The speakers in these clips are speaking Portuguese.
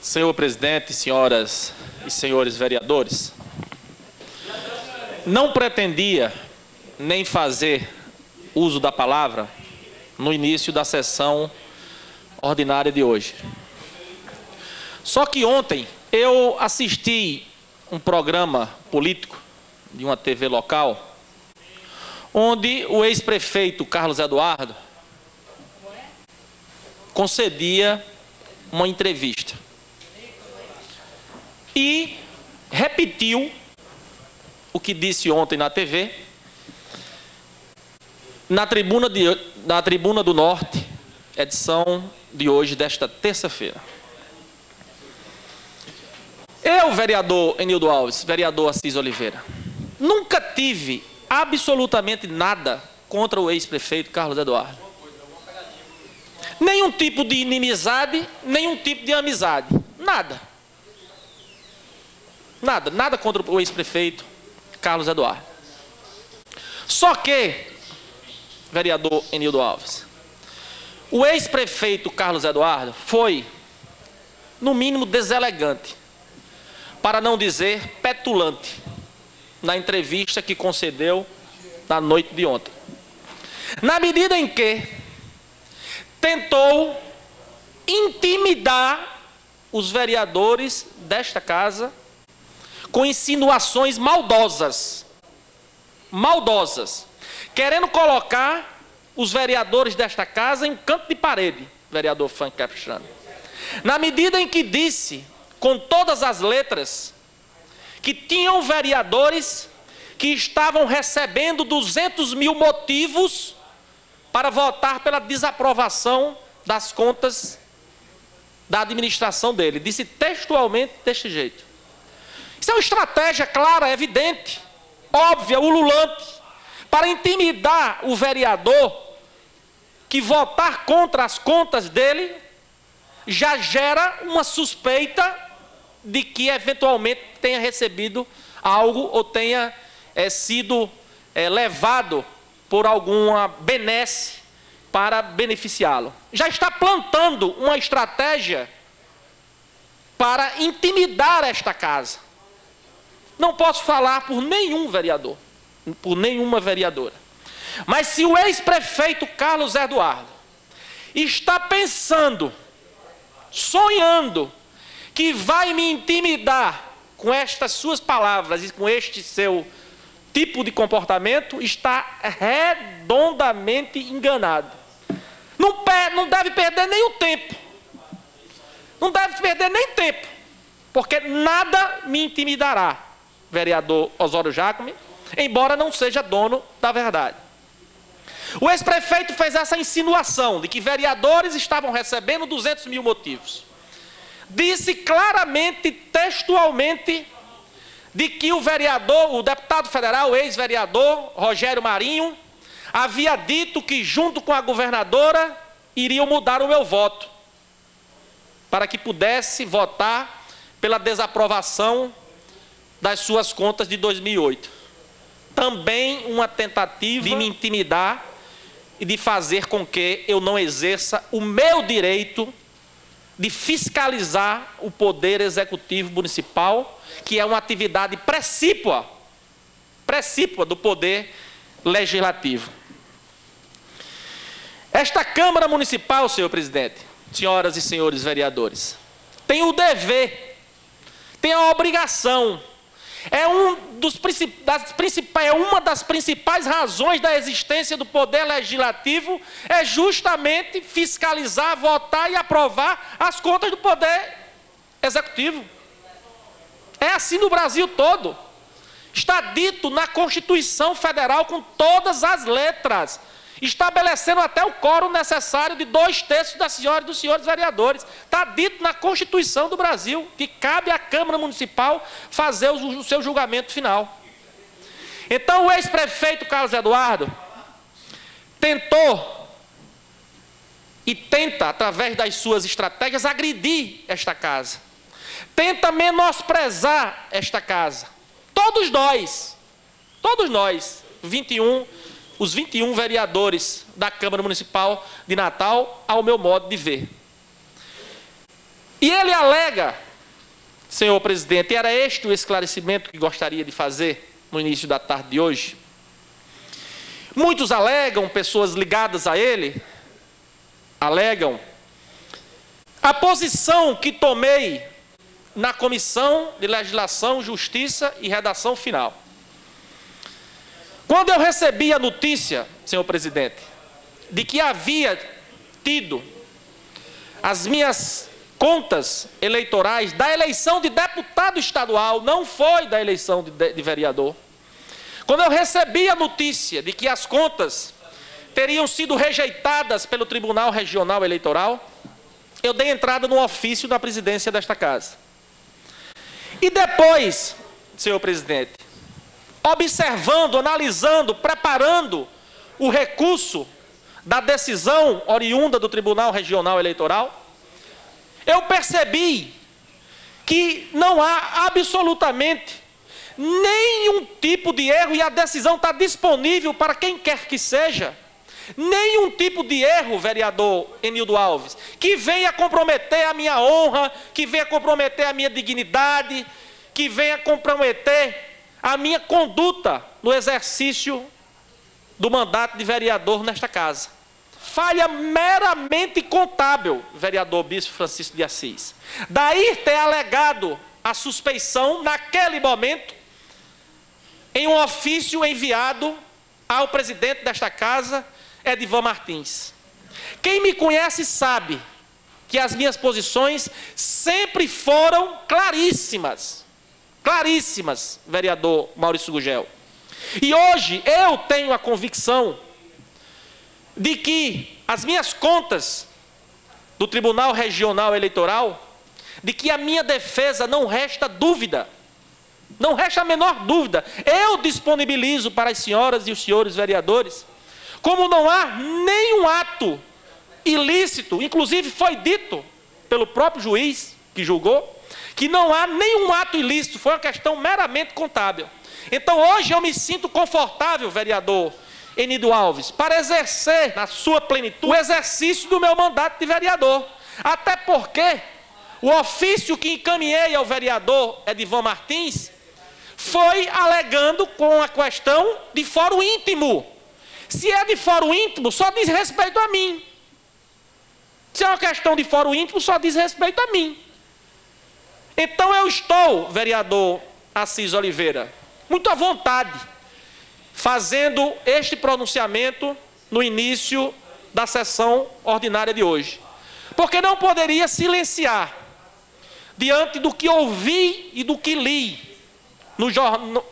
Senhor presidente, senhoras e senhores vereadores, não pretendia nem fazer uso da palavra no início da sessão ordinária de hoje. Só que ontem eu assisti um programa político de uma TV local, onde o ex-prefeito Carlos Eduardo concedia uma entrevista e repetiu o que disse ontem na TV, na Tribuna do Norte, edição de hoje, desta terça-feira. Eu, vereador Enildo Alves, vereador Assis Oliveira, nunca tive absolutamente nada contra o ex-prefeito Carlos Eduardo. Nenhum tipo de inimizade, nenhum tipo de amizade. Nada. Nada contra o ex-prefeito Carlos Eduardo. Só que, vereador Enildo Alves, o ex-prefeito Carlos Eduardo foi, no mínimo, deselegante, para não dizer petulante, na entrevista que concedeu na noite de ontem. Na medida em que tentou intimidar os vereadores desta casa com insinuações maldosas, querendo colocar os vereadores desta casa em um canto de parede, vereador Frank Capistrano. Na medida em que disse, com todas as letras, que tinham vereadores que estavam recebendo 200 mil motivos para votar pela desaprovação das contas da administração dele. Disse textualmente deste jeito. Isso é uma estratégia clara, evidente, óbvia, ululante, para intimidar o vereador que votar contra as contas dele já gera uma suspeita de que eventualmente tenha recebido algo ou tenha sido levado por alguma benesse para beneficiá-lo. Já está plantando uma estratégia para intimidar esta casa. Não posso falar por nenhum vereador, por nenhuma vereadora. Mas se o ex-prefeito Carlos Eduardo está pensando, sonhando, que vai me intimidar com estas suas palavras e com este seu tipo de comportamento, está redondamente enganado. Não deve perder nem o tempo. Não deve perder nem tempo, porque nada me intimidará, vereador Osório Jacome, embora não seja dono da verdade. O ex-prefeito fez essa insinuação de que vereadores estavam recebendo 200 mil motivos. Disse claramente, textualmente, de que o deputado federal, o ex-vereador Rogério Marinho, havia dito que, junto com a governadora, iriam mudar o meu voto, para que pudesse votar pela desaprovação das suas contas de 2008. Também uma tentativa de me intimidar e de fazer com que eu não exerça o meu direito de fiscalizar o poder executivo municipal, que é uma atividade precípua do poder legislativo. Esta Câmara Municipal, senhor presidente, senhoras e senhores vereadores, tem o dever, tem a obrigação, é uma das principais razões da existência do poder legislativo, é justamente fiscalizar, votar e aprovar as contas do poder executivo. É assim no Brasil todo. Está dito na Constituição Federal com todas as letras, estabelecendo até o quórum necessário de 2/3 das senhoras e dos senhores vereadores. Está dito na Constituição do Brasil que cabe à Câmara Municipal fazer o seu julgamento final. Então o ex-prefeito Carlos Eduardo tentou e tenta, através das suas estratégias, agredir esta casa. Tenta menosprezar esta casa. Todos nós, os 21 vereadores da Câmara Municipal de Natal, ao meu modo de ver. E ele alega, senhor presidente, e era este o esclarecimento que gostaria de fazer no início da tarde de hoje. Muitos alegam, pessoas ligadas a ele, alegam a posição que tomei na Comissão de Legislação, Justiça e Redação Final. Quando eu recebi a notícia, senhor presidente, de que havia tido as minhas contas eleitorais da eleição de deputado estadual, não foi da eleição de vereador. Quando eu recebi a notícia de que as contas teriam sido rejeitadas pelo Tribunal Regional Eleitoral, eu dei entrada no ofício da presidência desta casa. E depois, senhor presidente, observando, analisando, preparando o recurso da decisão oriunda do Tribunal Regional Eleitoral, eu percebi que não há absolutamente nenhum tipo de erro, e a decisão está disponível para quem quer que seja, nenhum tipo de erro, vereador Enildo Alves, que venha comprometer a minha honra, que venha comprometer a minha dignidade, que venha comprometer a minha conduta no exercício do mandato de vereador nesta casa. Falha meramente contábil, vereador Bispo Francisco de Assis. Daí ter alegado a suspeição, naquele momento, em um ofício enviado ao presidente desta casa, Edivan Martins. Quem me conhece sabe que as minhas posições sempre foram claríssimas. Claríssimas, vereador Maurício Gugel. E hoje eu tenho a convicção de que as minhas contas do Tribunal Regional Eleitoral, de que a minha defesa não resta dúvida, não resta a menor dúvida, eu disponibilizo para as senhoras e os senhores vereadores, como não há nenhum ato ilícito, inclusive foi dito pelo próprio juiz que julgou, que não há nenhum ato ilícito, foi uma questão meramente contábil. Então hoje eu me sinto confortável, vereador Enildo Alves, para exercer na sua plenitude o exercício do meu mandato de vereador. Até porque o ofício que encaminhei ao vereador Edivan Martins foi alegando com a questão de fórum íntimo. Se é de fórum íntimo, só diz respeito a mim. Se é uma questão de fórum íntimo, só diz respeito a mim. Então eu estou, vereador Assis Oliveira, muito à vontade, fazendo este pronunciamento no início da sessão ordinária de hoje. Porque não poderia silenciar diante do que ouvi e do que li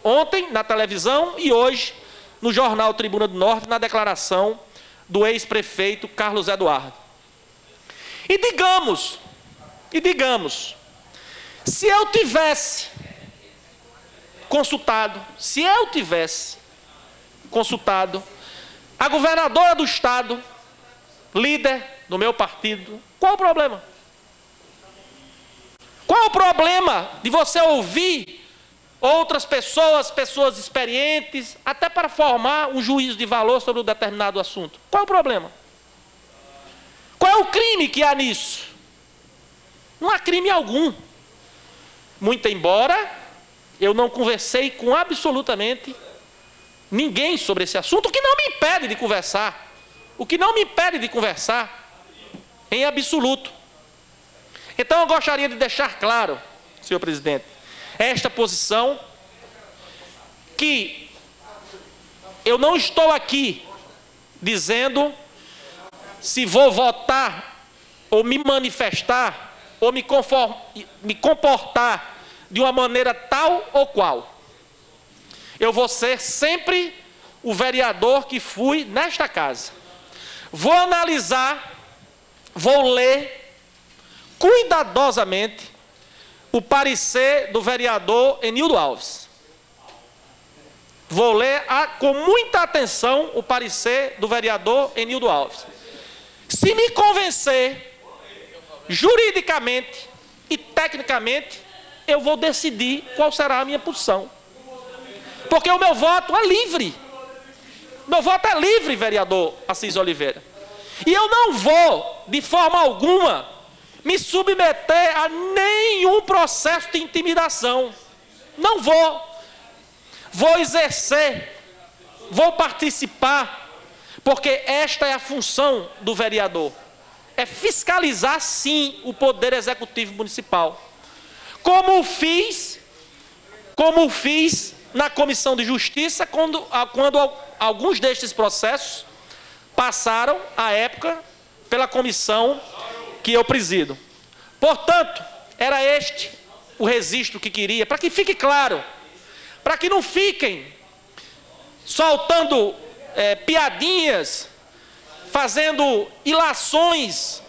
ontem na televisão e hoje no jornal Tribuna do Norte, na declaração do ex-prefeito Carlos Eduardo. E digamos, se eu tivesse consultado a governadora do estado, líder do meu partido, qual o problema? Qual o problema de você ouvir outras pessoas experientes, até para formar um juízo de valor sobre um determinado assunto? Qual é o problema? Qual é o crime que há nisso? Não há crime algum. Muito embora eu não conversei com absolutamente ninguém sobre esse assunto, o que não me impede de conversar. O que não me impede de conversar em absoluto. Então eu gostaria de deixar claro, senhor presidente, esta posição, que eu não estou aqui dizendo se vou votar ou me manifestar ou me comportar de uma maneira tal ou qual. Eu vou ser sempre o vereador que fui nesta casa. Vou analisar, vou ler cuidadosamente o parecer do vereador Enildo Alves. Vou ler com muita atenção o parecer do vereador Enildo Alves. Se me convencer, juridicamente e tecnicamente, eu vou decidir qual será a minha posição. Porque o meu voto é livre. Meu voto é livre, vereador Assis Oliveira. E eu não vou, de forma alguma, me submeter a nenhum processo de intimidação. Não vou. Vou exercer, vou participar, porque esta é a função do vereador. É fiscalizar, sim, o poder executivo municipal. Como fiz na Comissão de Justiça, quando alguns destes processos passaram, à época, pela comissão que eu presido. Portanto, era este o registro que queria, para que fique claro, para que não fiquem soltando piadinhas, fazendo ilações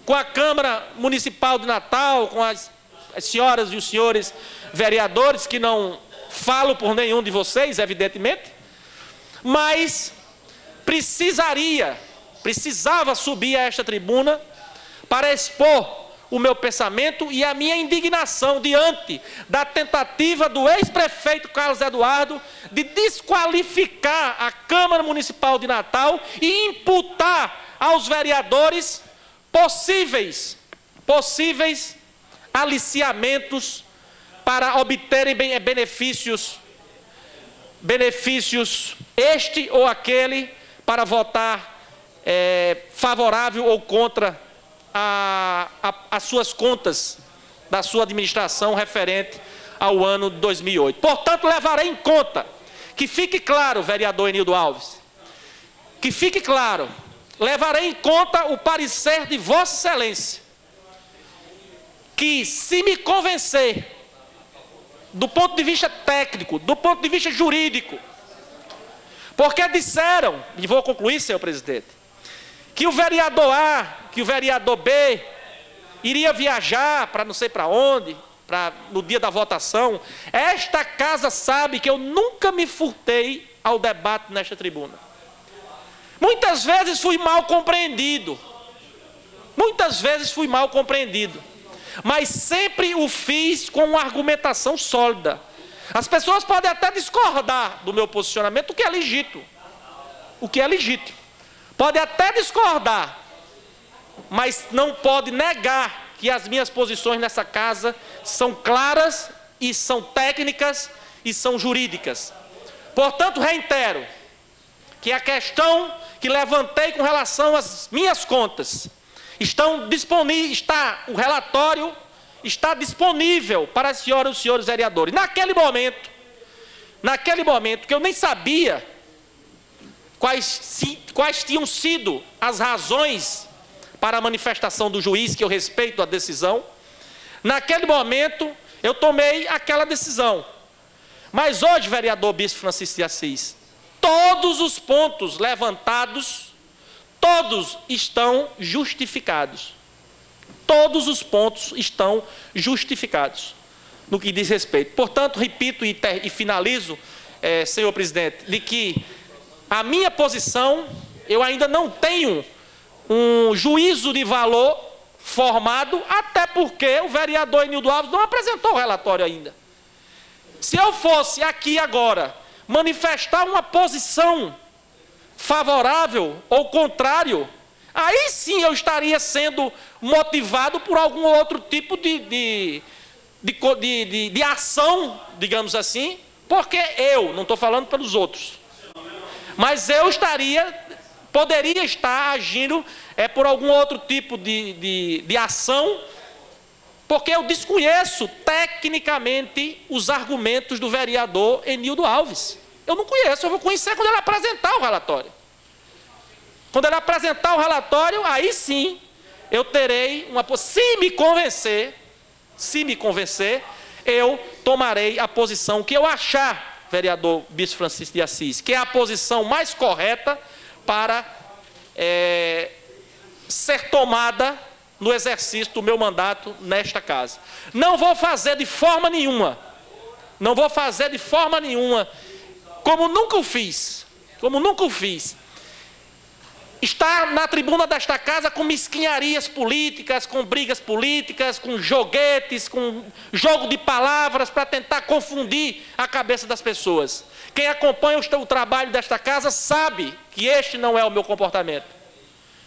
com a Câmara Municipal de Natal, com as senhoras e os senhores vereadores, que não falo por nenhum de vocês, evidentemente, mas precisava subir a esta tribuna para expor o meu pensamento e a minha indignação diante da tentativa do ex-prefeito Carlos Eduardo de desqualificar a Câmara Municipal de Natal e imputar aos vereadores possíveis aliciamentos para obterem benefícios este ou aquele, para votar favorável ou contra as suas contas da sua administração referente ao ano de 2008. Portanto, levarei em conta, que fique claro, vereador Enildo Alves, que fique claro, levarei em conta o parecer de Vossa Excelência, que se me convencer, do ponto de vista técnico, do ponto de vista jurídico, porque disseram, e vou concluir, senhor presidente, que o vereador A, que o vereador B iria viajar para não sei para onde, no dia da votação. Esta casa sabe que eu nunca me furtei ao debate nesta tribuna. Muitas vezes fui mal compreendido. Mas sempre o fiz com uma argumentação sólida. As pessoas podem até discordar do meu posicionamento, o que é legítimo. Pode até discordar, mas não pode negar que as minhas posições nessa casa são claras e são técnicas e são jurídicas. Portanto, reitero que a questão que levantei com relação às minhas contas o relatório está disponível para as senhoras e os senhores vereadores. Naquele momento que eu nem sabia quais tinham sido as razões para a manifestação do juiz, que eu respeito a decisão, naquele momento eu tomei aquela decisão. Mas hoje, vereador Bispo Francisco de Assis, todos os pontos levantados, todos estão justificados. Todos os pontos estão justificados no que diz respeito. Portanto, repito e finalizo, senhor presidente, de que a minha posição, eu ainda não tenho um juízo de valor formado, até porque o vereador Enildo Alves não apresentou o relatório ainda. Se eu fosse aqui agora manifestar uma posição favorável ou contrário, aí sim eu estaria sendo motivado por algum outro tipo de ação, digamos assim, porque eu, não estou falando pelos outros, mas eu poderia estar agindo por algum outro tipo de ação, porque eu desconheço tecnicamente os argumentos do vereador Enildo Alves. Eu não conheço, eu vou conhecer quando ele apresentar o relatório. Quando ele apresentar o relatório, aí sim eu terei se me convencer, eu tomarei a posição que eu achar, vereador Bispo Francisco de Assis, que é a posição mais correta para ser tomada no exercício do meu mandato nesta casa. Não vou fazer de forma nenhuma, como nunca o fiz, estar na tribuna desta casa com mesquinharias políticas, com brigas políticas, com joguetes, com jogo de palavras para tentar confundir a cabeça das pessoas. Quem acompanha o trabalho desta casa sabe que este não é o meu comportamento.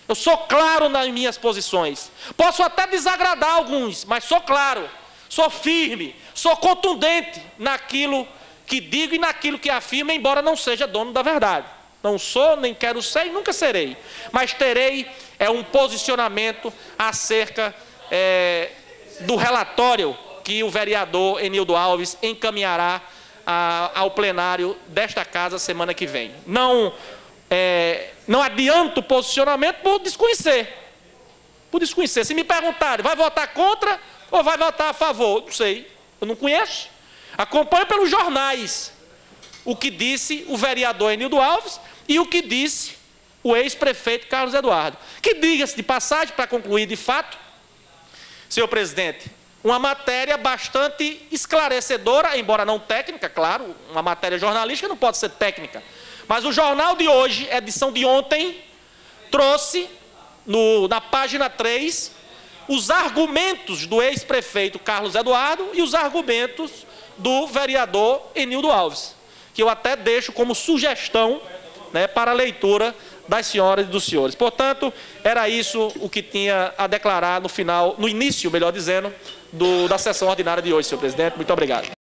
Eu sou claro nas minhas posições. Posso até desagradar alguns, mas sou claro, sou firme, sou contundente naquilo que digo e naquilo que afirmo, embora não seja dono da verdade. Não sou, nem quero ser e nunca serei. Mas terei um posicionamento acerca do relatório que o vereador Enildo Alves encaminhará ao plenário desta casa semana que vem. Não adianto o posicionamento por desconhecer. Por desconhecer. Se me perguntarem, vai votar contra ou vai votar a favor? Não sei, eu não conheço. Acompanho pelos jornais o que disse o vereador Enildo Alves e o que disse o ex-prefeito Carlos Eduardo. Que, diga-se de passagem, para concluir de fato, senhor presidente, uma matéria bastante esclarecedora, embora não técnica, claro, uma matéria jornalística não pode ser técnica. Mas o jornal de hoje, edição de ontem, trouxe na página 3 os argumentos do ex-prefeito Carlos Eduardo e os argumentos do vereador Enildo Alves, que eu até deixo como sugestão, né, para a leitura das senhoras e dos senhores. Portanto, era isso o que tinha a declarar no início, melhor dizendo, da sessão ordinária de hoje, senhor presidente. Muito obrigado.